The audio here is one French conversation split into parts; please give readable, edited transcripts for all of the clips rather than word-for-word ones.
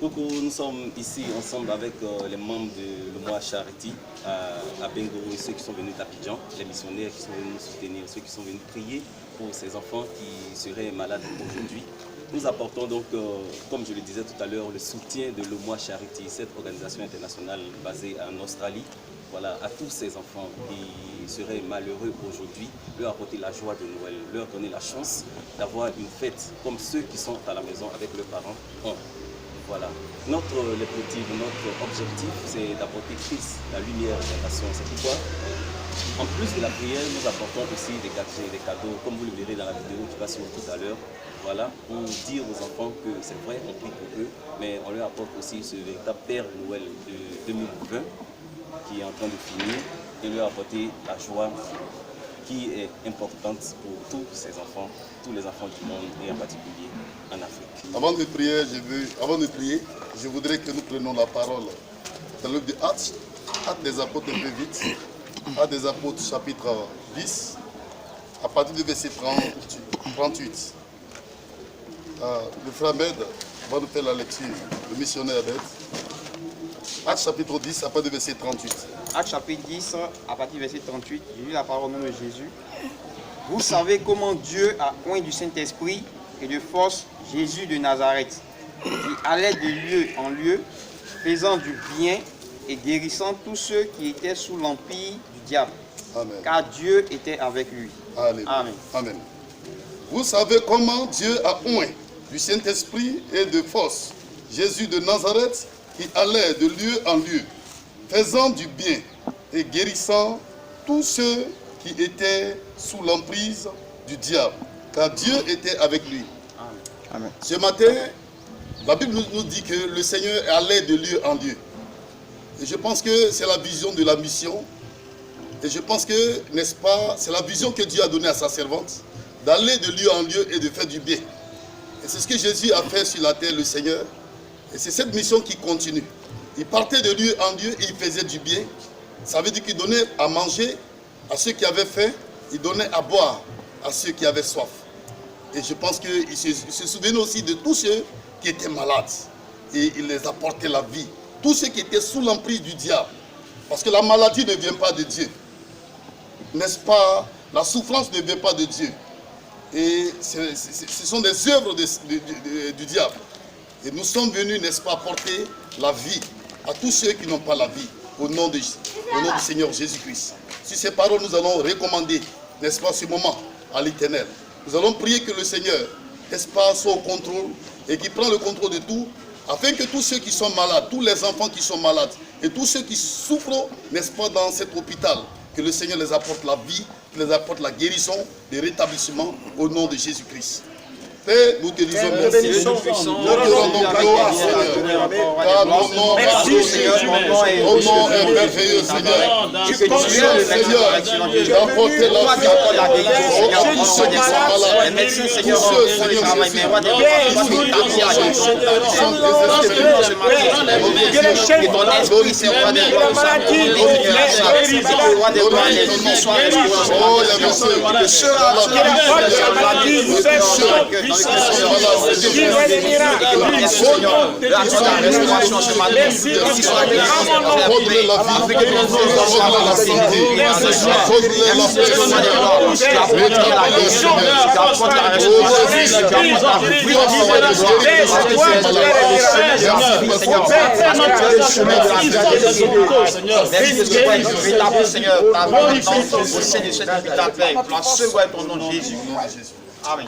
Coucou, nous sommes ici ensemble avec les membres de l'Omoa Charity à Bengoro et ceux qui sont venus d'Abidjan, les missionnaires qui sont venus nous soutenir, ceux qui sont venus prier pour ces enfants qui seraient malades aujourd'hui. Nous apportons donc, comme je le disais tout à l'heure, le soutien de l'Omoa Charity, cette organisation internationale basée en Australie. Voilà, à tous ces enfants qui seraient malheureux aujourd'hui, leur apporter la joie de Noël, leur donner la chance d'avoir une fête comme ceux qui sont à la maison avec leurs parents ont. Voilà. Notre objectif, c'est d'apporter Christ, la lumière des nations. C'est pourquoi, en plus de la prière, nous apportons aussi des gadgets, des cadeaux, comme vous le verrez dans la vidéo qui va suivre tout à l'heure. Voilà, pour dire aux enfants que c'est vrai, on prie pour eux, mais on leur apporte aussi ce véritable Père Noël de 2020 qui est en train de finir et leur apporter la joie qui est importante pour tous ces enfants, tous les enfants du monde et en particulier en Afrique. Avant de prier, je voudrais que nous prenions la parole dans le livre de Actes des Apôtres un peu vite, Actes des Apôtres chapitre 10, à partir du verset 38. Le frère Ahmed va nous faire la lecture, le missionnaire Ahmed. Actes chapitre 10, à partir du verset 38. Actes chapitre 10, à partir du verset 38, j'ai lu la parole au nom de Jésus. Vous savez comment Dieu a oint du Saint-Esprit et de force Jésus de Nazareth, qui allait de lieu en lieu, faisant du bien et guérissant tous ceux qui étaient sous l'empire du diable. Amen. Car Dieu était avec lui. Alléluia. Amen. Amen. Vous savez comment Dieu a oint du Saint-Esprit et de force Jésus de Nazareth, qui allait de lieu en lieu, faisant du bien et guérissant tous ceux qui étaient sous l'emprise du diable, car Dieu était avec lui. Amen. Ce matin, la Bible nous dit que le Seigneur allait de lieu en lieu. Et je pense que c'est la vision de la mission. Et je pense que, n'est-ce pas, c'est la vision que Dieu a donnée à sa servante, d'aller de lieu en lieu et de faire du bien. Et c'est ce que Jésus a fait sur la terre, le Seigneur. Et c'est cette mission qui continue. Il partait de lieu en lieu et il faisait du bien. Ça veut dire qu'il donnait à manger à ceux qui avaient faim, il donnait à boire à ceux qui avaient soif. Et je pense qu'il se souvenait aussi de tous ceux qui étaient malades. Et il les apportait la vie. Tous ceux qui étaient sous l'emprise du diable. Parce que la maladie ne vient pas de Dieu. N'est-ce pas? La souffrance ne vient pas de Dieu. Et ce sont des œuvres du diable. Et nous sommes venus, n'est-ce pas, apporter la vie à tous ceux qui n'ont pas la vie, au nom du Seigneur Jésus-Christ. Sur ces paroles, nous allons recommander, n'est-ce pas, ce moment à l'Éternel. Nous allons prier que le Seigneur, n'est-ce pas, soit au contrôle et qu'il prenne le contrôle de tout, afin que tous ceux qui sont malades, tous les enfants qui sont malades et tous ceux qui souffrent, n'est-ce pas, dans cet hôpital, que le Seigneur les apporte la vie, qu'il les apporte la guérison, le rétablissement au nom de Jésus-Christ. Père, nous te disons merci. Nous te rendons gloire, Seigneur. Car ton nom est merveilleux, Seigneur. Tu consommes, Seigneur, d'apporter la vie à tous ceux qui sont malades. Tous ceux, Seigneur Jésus. Vive les miracles. Amen.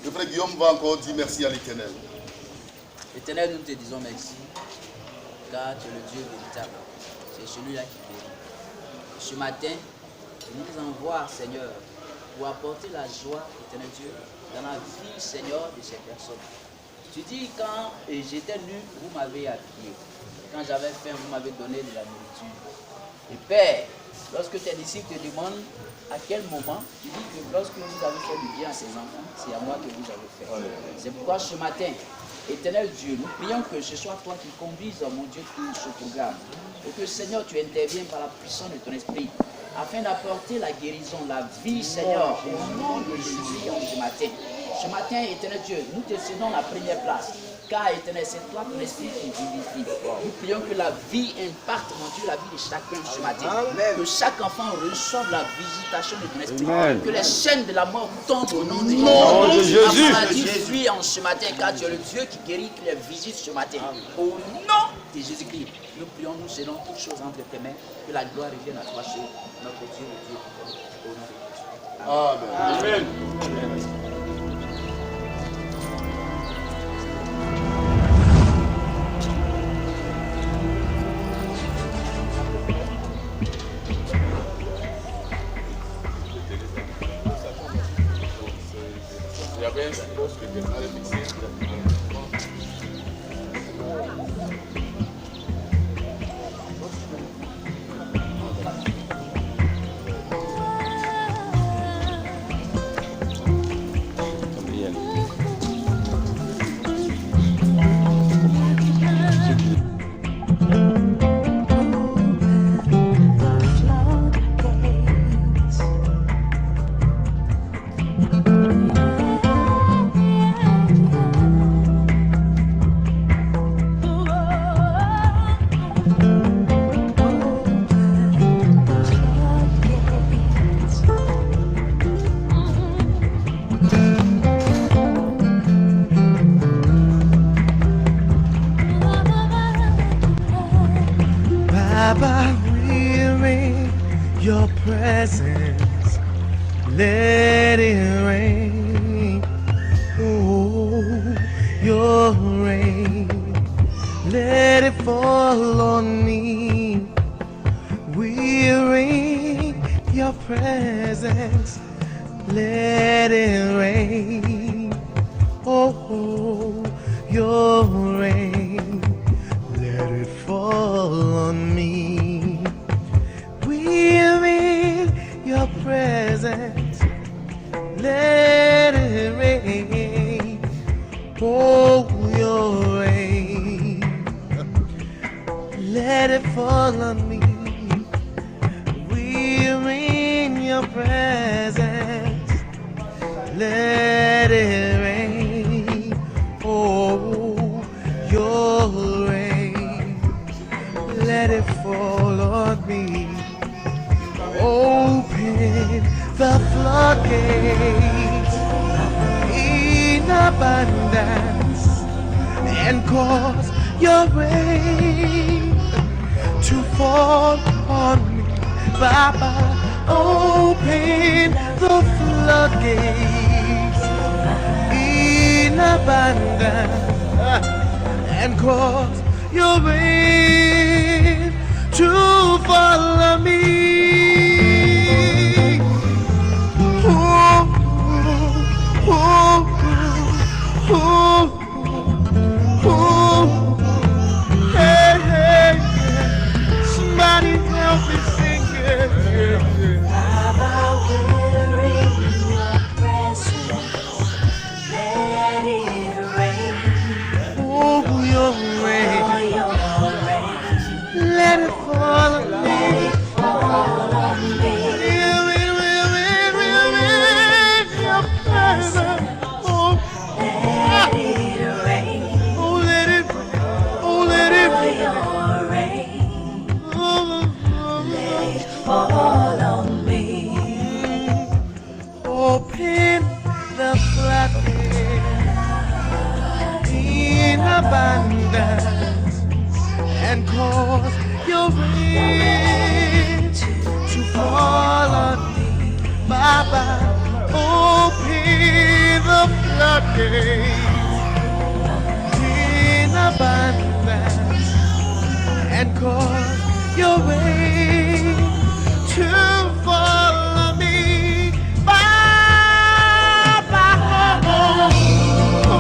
Le frère Guillaume va encore dire merci à l'Éternel. Éternel, nous te disons merci, car tu es le Dieu véritable. C'est celui-là qui guérit. Ce matin, tu nous envoies, Seigneur, pour apporter la joie, Éternel Dieu, dans la vie, Seigneur, de ces personnes. Tu dis, quand j'étais nu, vous m'avez habillé. Quand j'avais faim, vous m'avez donné de la nourriture. Et Père, lorsque tes disciples te demandent à quel moment, tu dis que lorsque vous avez fait du bien à ces enfants, c'est à moi que vous avez fait. C'est pourquoi ce matin, Éternel Dieu, nous prions que ce soit toi qui conduises, mon Dieu, tout ce programme. Et que Seigneur, tu interviennes par la puissance de ton esprit, afin d'apporter la guérison, la vie, Seigneur, au nom de Jésus ce matin. Ce matin, Éternel Dieu, nous te cédons la première place. car éternel, c'est toi ton esprit qui vivifie. Nous prions que la vie impacte, mon Dieu, la vie de chacun ce matin. Que chaque enfant reçoive la visitation de ton esprit. Que les chaînes de la mort tombent au nom de Jésus. Jésus, fuis en ce matin, car tu es le Dieu qui guérit, qui les visite ce matin. Au nom de Jésus-Christ, nous prions, nous cédons toutes choses entre tes mains. Que la gloire revienne à toi, sur notre Dieu, le Dieu. Au nom de Jésus. Amen. Baba, we're in your presence. Let it rain. Oh, your rain. Let it fall on me. We're in your presence. Let it rain. Oh, your rain. Let it fall on me. We're in your presence. Let it rain. Oh, your rain. Let it fall on me. We're in your presence. Let it rain. Oh, your rain. Let it fall on me. Open the floodgates in abundance and cause your rain to fall on me. Baba, open the floodgates in abundance and cause your rain to fall on me. Oh, oh, oh, oh, oh. Hey, hey, hey. Somebody help me sing it. Baba, we're in your presence. Let it rain. Oh, your rain. Oh, your rain. Let it fall on me. Let it fall on me. Your presence. Oh, Let it rain. oh, let it, oh, let it, Oh, your rain. oh, Let it fall on me. open the floodgates in abundance and cause your rain to fall on me. Baba, open the floodgates in abundance and cause your rain to fall on me. Baba, oh,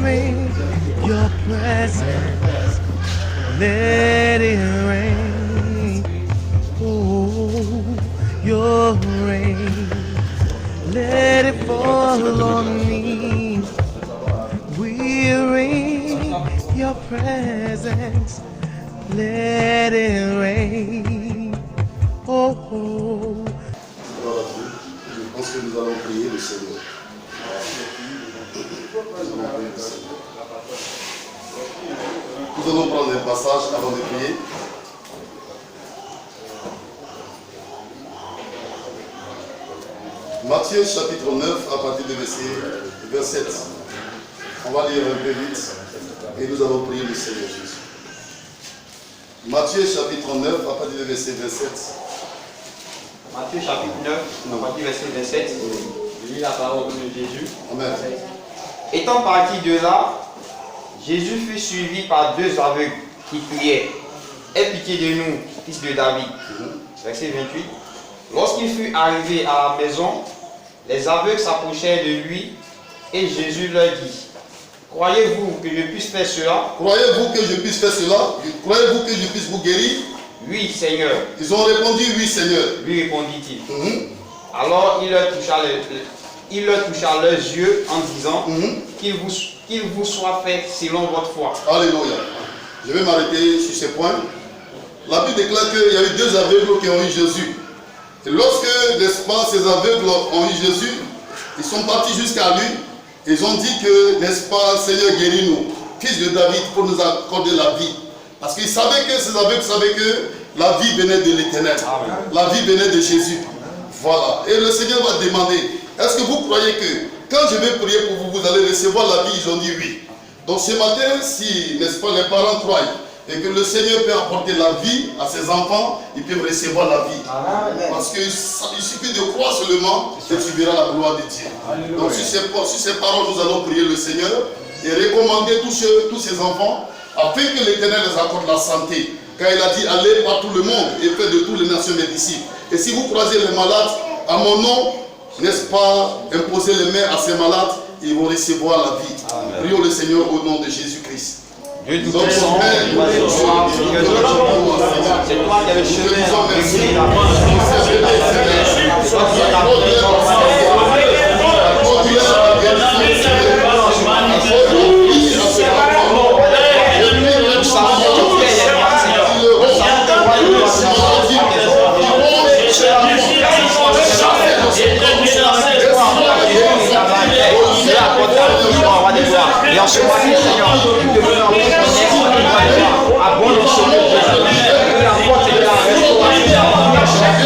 rain, your presence, let it rain. Oh, your rain, let it fall on me. We rain, your presence, let it rain. Oh, oh. Gloire à Dieu. Je pense que nous allons prier le Seigneur. Nous allons prendre un passage avant de prier. Matthieu chapitre 9 à partir du verset 7. On va lire un peu vite et nous allons prier le Seigneur Jésus. Matthieu chapitre 9 à partir du verset 27. Matthieu chapitre 9, à partir du verset 27, je lis la parole de Jésus. Amen. Étant parti de là, Jésus fut suivi par deux aveugles qui criaient « Aie pitié de nous, fils de David ». Verset 28. Lorsqu'il fut arrivé à la maison, les aveugles s'approchèrent de lui et Jésus leur dit « Croyez-vous que je puisse faire cela ?» Croyez-vous que je puisse faire cela? Croyez-vous que je puisse vous guérir? Oui, Seigneur. Ils ont répondu oui, Seigneur. Lui répondit-il. Alors il leur toucha leurs yeux en disant qu'il vous soit fait selon votre foi. Alléluia. Je vais m'arrêter sur ces points. La Bible déclare qu'il y a eu deux aveugles qui ont eu Jésus. Et lorsque, n'est-ce pas, ces aveugles ont eu Jésus, ils sont partis jusqu'à lui. Ils ont dit que, n'est-ce pas, Seigneur, guéris-nous, fils de David, pour nous accorder la vie. Parce qu'ils savaient que ces aveugles savaient que la vie venait de l'Éternel. La vie venait de Jésus. Voilà. Et le Seigneur va demander, est-ce que vous croyez que quand je vais prier pour vous, vous allez recevoir la vie? Ils ont dit oui. Donc ce matin, si, n'est-ce pas, les parents croient et que le Seigneur peut apporter la vie à ses enfants, ils peuvent recevoir la vie. Parce qu'il suffit de croire seulement et tu verras la gloire de Dieu. Donc sur ces paroles, nous allons prier le Seigneur et recommander tous ces enfants afin que l'Éternel les accorde la santé. Car il a dit, allez par tout le monde et faites de toutes les nations mes disciples. Et si vous croisez les malades, à mon nom, n'est-ce pas, imposez les mains à ces malades, ils vont recevoir la vie. Prions le Seigneur au nom de Jésus-Christ. Dieu tout puissant, c'est toi qui as le chemin à réguler la vie. C'est toi qui as la et en ce moment, Seigneur, nous devons reconnaître à bon Seigneur Jésus, que la porte de la restauration à chaque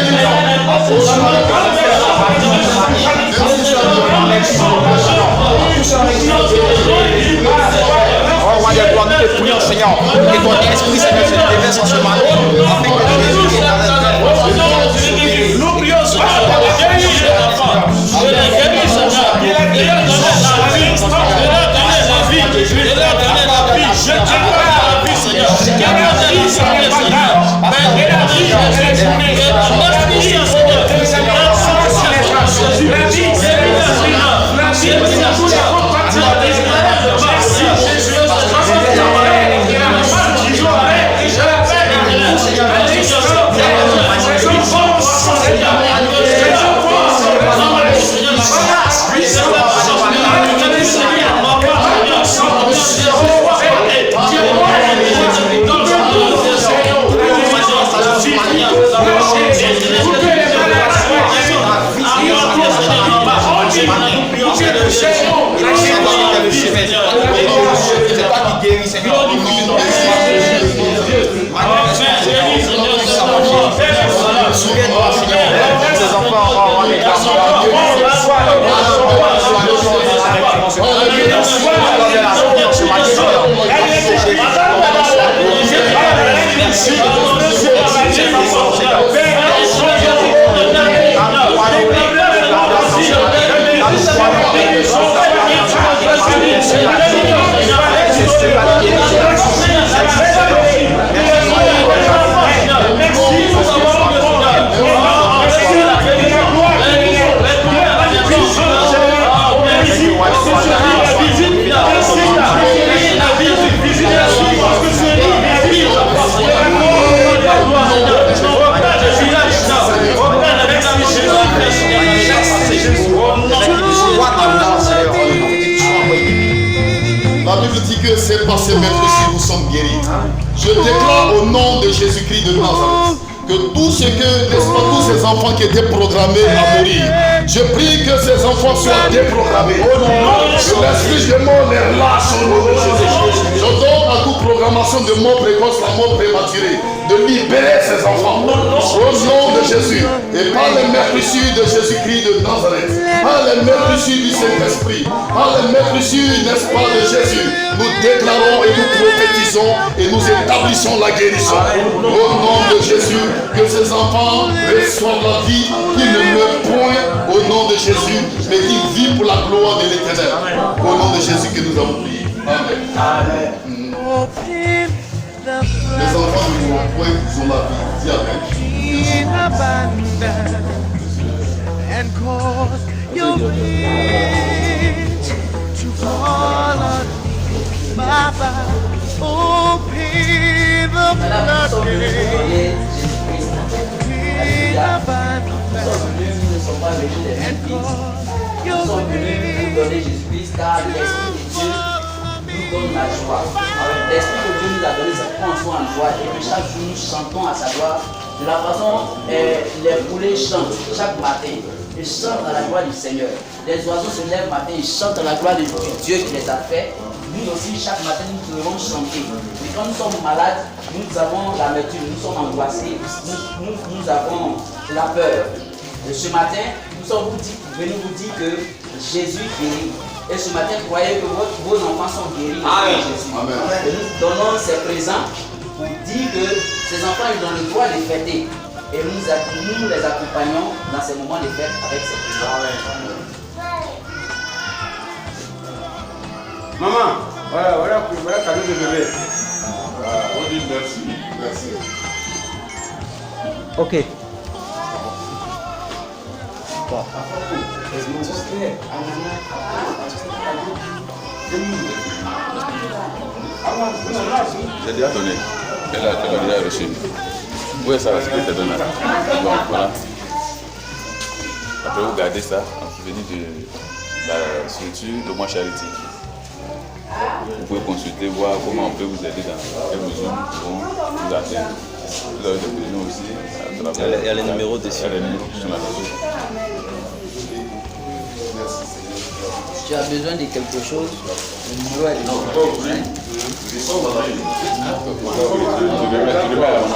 oh, roi de gloire, nous te prions, Seigneur, que ton esprit, Seigneur, se déverse en ce matin, afin que Jésus est dans la terre. Nous prions, Seigneur, Bible dit que c'est par ces maîtres-ci nous sommes guéris. Je déclare au nom de Jésus-Christ de Nazareth que tout ce que, n'est-ce pas, tous ces enfants qui étaient programmés à mourir, je prie que ces enfants soient déprogrammés. L'esprit de mort les relâche au nom de Jésus. Je donne à toute programmation de mort précoce, la mort prématurée, de libérer ces enfants au nom de Jésus et par les meurtrissures de Jésus-Christ de Nazareth, par les meurtrissures du Saint-Esprit, par les meurtrissures, n'est-ce pas, de Jésus, nous déclarons et nous prophétisons et nous établissons la guérison au nom de Jésus. Que ces enfants reçoivent la vie, qu'ils ne meurent point au nom de Jésus, mais qu'ils vivent pour la gloire de l'Éternel. Au nom de Jésus que nous avons prié. Amen. Les enfants ne mourront point, ils ont la vie. Dis Amen. And cause your winds to fall on me, Baba. Open the floodgates, in abundance, and cause your winds to fall on me. Donne la joie. L'Esprit que Dieu nous a donné, c'est prendre soin en joie. Et que chaque jour, nous chantons à sa gloire. De la façon, les poulets chantent chaque matin. Ils chantent à la gloire du Seigneur. Les oiseaux se lèvent matin, ils chantent à la gloire du Dieu qui les a fait. Nous aussi, chaque matin, nous devons chanter. Et quand nous sommes malades, nous avons l'amertume, nous sommes angoissés, nous avons la peur. Et ce matin, nous sommes venus vous dire que Jésus guérit. Et ce matin, croyez que vos enfants sont guéris par Jésus. Amen. Et nous donnons ces présents pour dire que ces enfants, ils ont le droit de fêter. Et nous les accompagnons dans ces moments de fête avec ces présents. Maman, voilà cadeau de bébé. On dit merci. Merci. Ok. J'ai déjà donné. Elle a déjà reçu. Où est ça, ce que tu as donné? Bon, voilà. Après, vous gardez ça en souvenir de la structure de moi Charity. Vous pouvez consulter, voir comment on peut vous aider dans quelle mesure nous pouvons vous atteindre. Vous avez des besoins aussi. Il y a les numéros dessus. Il y a les numéros qui sont là-dessus. Tu as besoin de quelque chose, le numéro est là. Tu le mets à la main.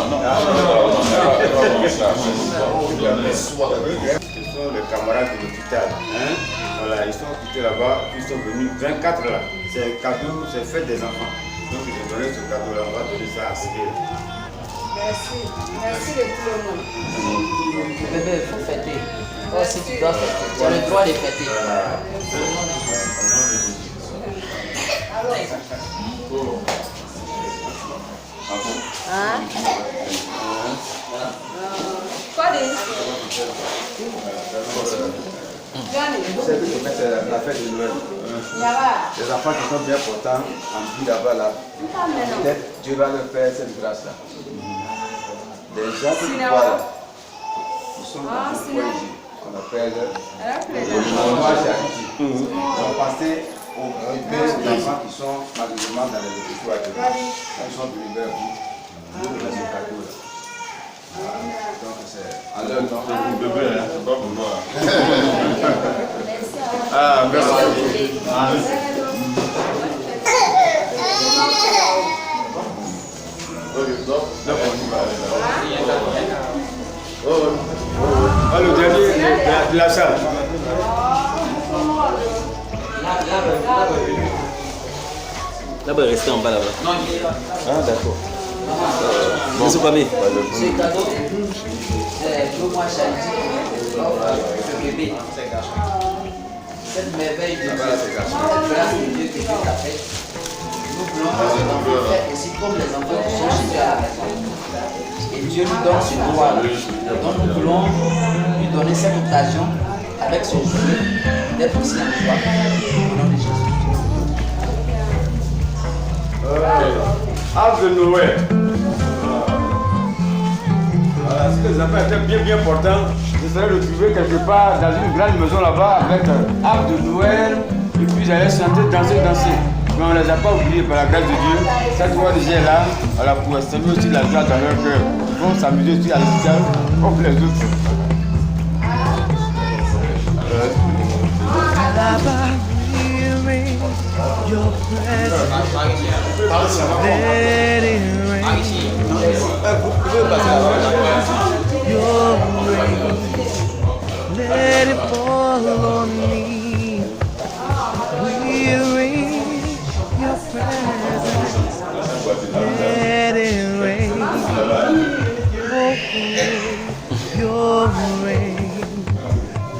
Ce sont les camarades de l'hôpital. Voilà, ils sont quittés là-bas, ils sont venus 24 là. C'est un cadeau, c'est fait des enfants. Donc ils ont donné ce cadeau-là, on va donner ça à Cyril. Merci de tout le monde. Bébé, il faut fêter. Toi aussi, tu dois fêter. Tu as le droit de fêter. Quoi C'est la fête de Noël. Les enfants qui sont bien portants, en vie là-bas, là, peut-être Dieu va leur faire cette grâce-là. Des gens qui croient là, ils sont dans le foyer, qu'on appelle le mois Charity. Ils sont passés aux enfants qui sont malheureusement dans les hôpitaux actuellement. Ils sont venus vers vous. Vous donnez ce cadeau-là. Donc c'est à leur nom. C'est pour bébé, hein, c'est pas pour moi. Ah, merci. Le dernier de la salle. Là-bas, restez en bas là-bas. Non, il est là. Ah, d'accord. Bon, c'est pas bien. Ce cadeau, c'est le mois Charity. Ce bébé. Cette merveille de Dieu, cette grâce de Dieu que Dieu t'a faite. Nous voulons que cet enfant fait aussi comme les enfants qui sont chez Dieu à la maison. Et Dieu nous donne ce droit. Donc nous voulons lui donner cette occasion avec ce jour d'être aussi en joie. Au nom de Jésus. Arbre de Noël. Voilà, si les enfants étaient bien portants, j'essaierais de trouver quelque part dans une grande maison là-bas avec un arbre de Noël et puis j'allais chanter, danser. Mais on ne les a pas oubliés par la grâce de Dieu. Cette fois déjà est là, voilà, pour estimer aussi la joie dans leur cœur. Ils vont s'amuser aussi à l'hôpital comme les autres. Your presence, let it rain. Your rain, let it fall on me. We rain, your presence, let it rain. Oh, your rain,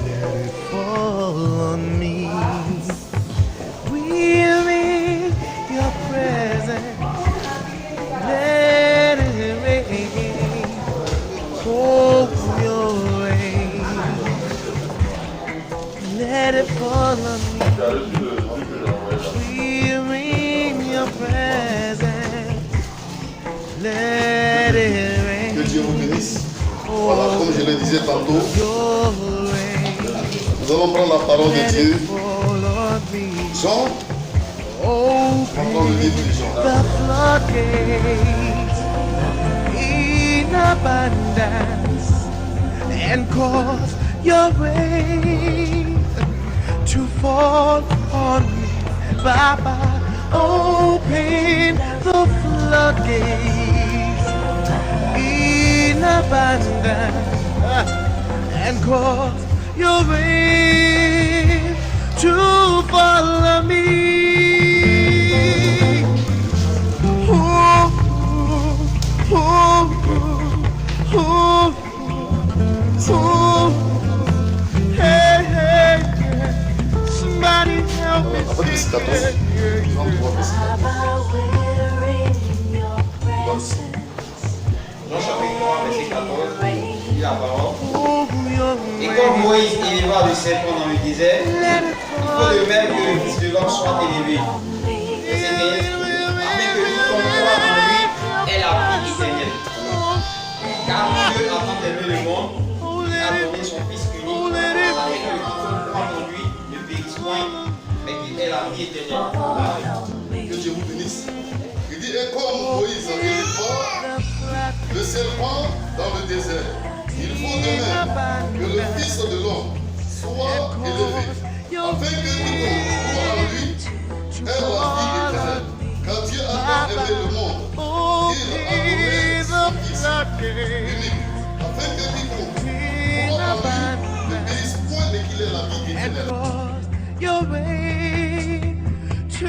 let it fall on me. Your presence, let it rain, oh, your rain, let it fall on me. We ring your presence, let it rain. Que Dieu vous bénisse. Voilà, comme je le disais tantôt, nous allons prendre la parole de Dieu. Jean, Open the floodgates in abundance and cause your rain to fall on me, Baba. Open the floodgates in abundance and cause your rain to fall on me. Hey, hey, somebody help me sing. Jean chapitre 3, verset 14, dit la parole. Et comme Moïse éleva le serpent dans le désert, il faut de même que le Fils de l'homme soit élevé. Verset 15, afin que quiconque croit en lui ait la vie éternelle. Car Dieu a tant aimé le monde, il a donné son Fils unique, afin que quiconque croit en lui ne périsse point, mais qu'il ait la vie éternelle. Que Dieu vous bénisse. Il dit, et comme Moïse éleva le serpent dans le désert, il faut de même que le Fils de l'homme soit élevé, afin que quiconque croit en lui ait la vie éternelle. Car Dieu a tant aimé le monde, il a donné son Fils unique, afin que quiconque croit en lui ne périsse point, mais qu'il ait la vie éternelle. Your way to